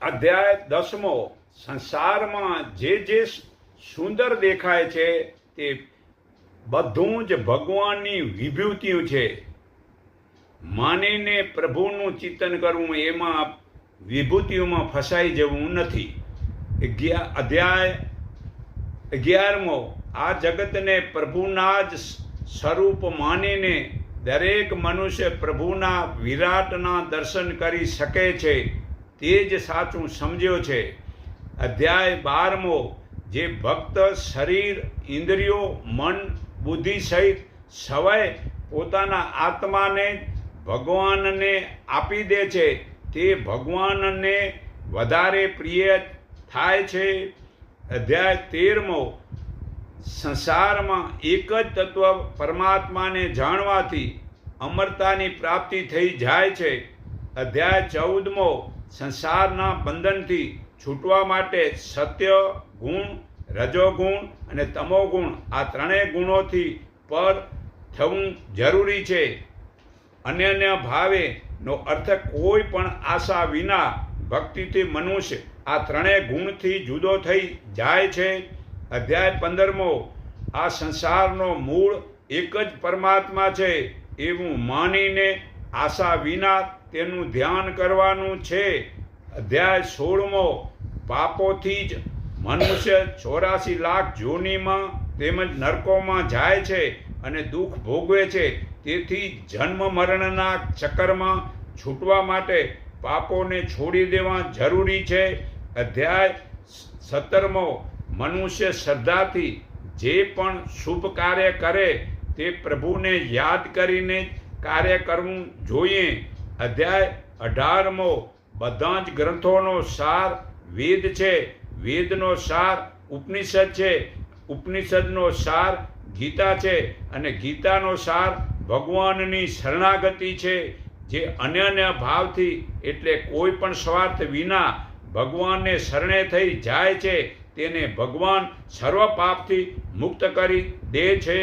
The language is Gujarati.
અધ્યાય 10મો સંસારમાં જે સુંદર દેખાય છે તે બધું જ ભગવાનની વિભૂતિઓ છે. માનીને પ્રભુનું ચિંતન કરવું એમાં વિભૂતિઓમાં ફસાઈ જવું નથી. અધ્યાય 11મો આ જગતને પ્રભુના જ સ્વરૂપ માનીને દરેક મનુષ્ય પ્રભુના વિરાટના દર્શન કરી શકે છે તે જ સાચું સમજ્યો છે. અધ્યાય 12મો જે ભક્ત શરીર ઇન્દ્રિયો મન બુદ્ધિ સહિત સવાય પોતાના આત્માને ભગવાનને આપી દે છે તે ભગવાનને વધારે પ્રિય થાય છે. અધ્યાય 13મો સંસારમાં એક જ તત્વ પરમાત્માને જાણવાથી અમરતાની પ્રાપ્તિ થઈ જાય છે. અધ્યાય 14મો સંસારના બંધનથી છૂટવા માટે સત્ય ગુણ રજોગુણ અને તમોગુણ આ ત્રણેય ગુણોથી પર થવું જરૂરી છે. અનન્ય ભાવે નો અર્થ કોઈ પણ આશા વિના ભક્તિથી મનુષ્ય આ ત્રણેય ગુણથી જુદો થઈ જાય છે. અધ્યાય 15મો આ સંસારનો મૂળ એક જ પરમાત્મા છે એવું માનીને આશા વિના તેનું ધ્યાન કરવાનું છે. અધ્યાય 16મો પાપોથી જ મનુષ્ય 84 લાખ જોનીમાં તેમજ નરકોમાં જાય છે અને દુઃખ ભોગવે છે. તેથી જન્મ મરણના ચક્કરમાં છૂટવા માટે પાપોને છોડી દેવા જરૂરી છે. અધ્યાય 17મો મનુષ્ય શ્રદ્ધાથી જે પણ શુભ કાર્ય કરે તે પ્રભુને યાદ કરીને કાર્ય કરવું જોઈએ. અધ્યાય 18મો બધા જ ગ્રંથોનો સાર વેદ છે. વેદનો સાર ઉપનિષદ છે. ઉપનિષદનો સાર ગીતા છે અને ગીતાનો સાર ભગવાનની શરણાગતિ છે. જે અનન્ય ભાવથી એટલે કોઈ પણ સ્વાર્થ વિના ભગવાનને શરણે થઈ જાય છે તેને ભગવાન સર્વ પાપથી મુક્ત કરી દે છે.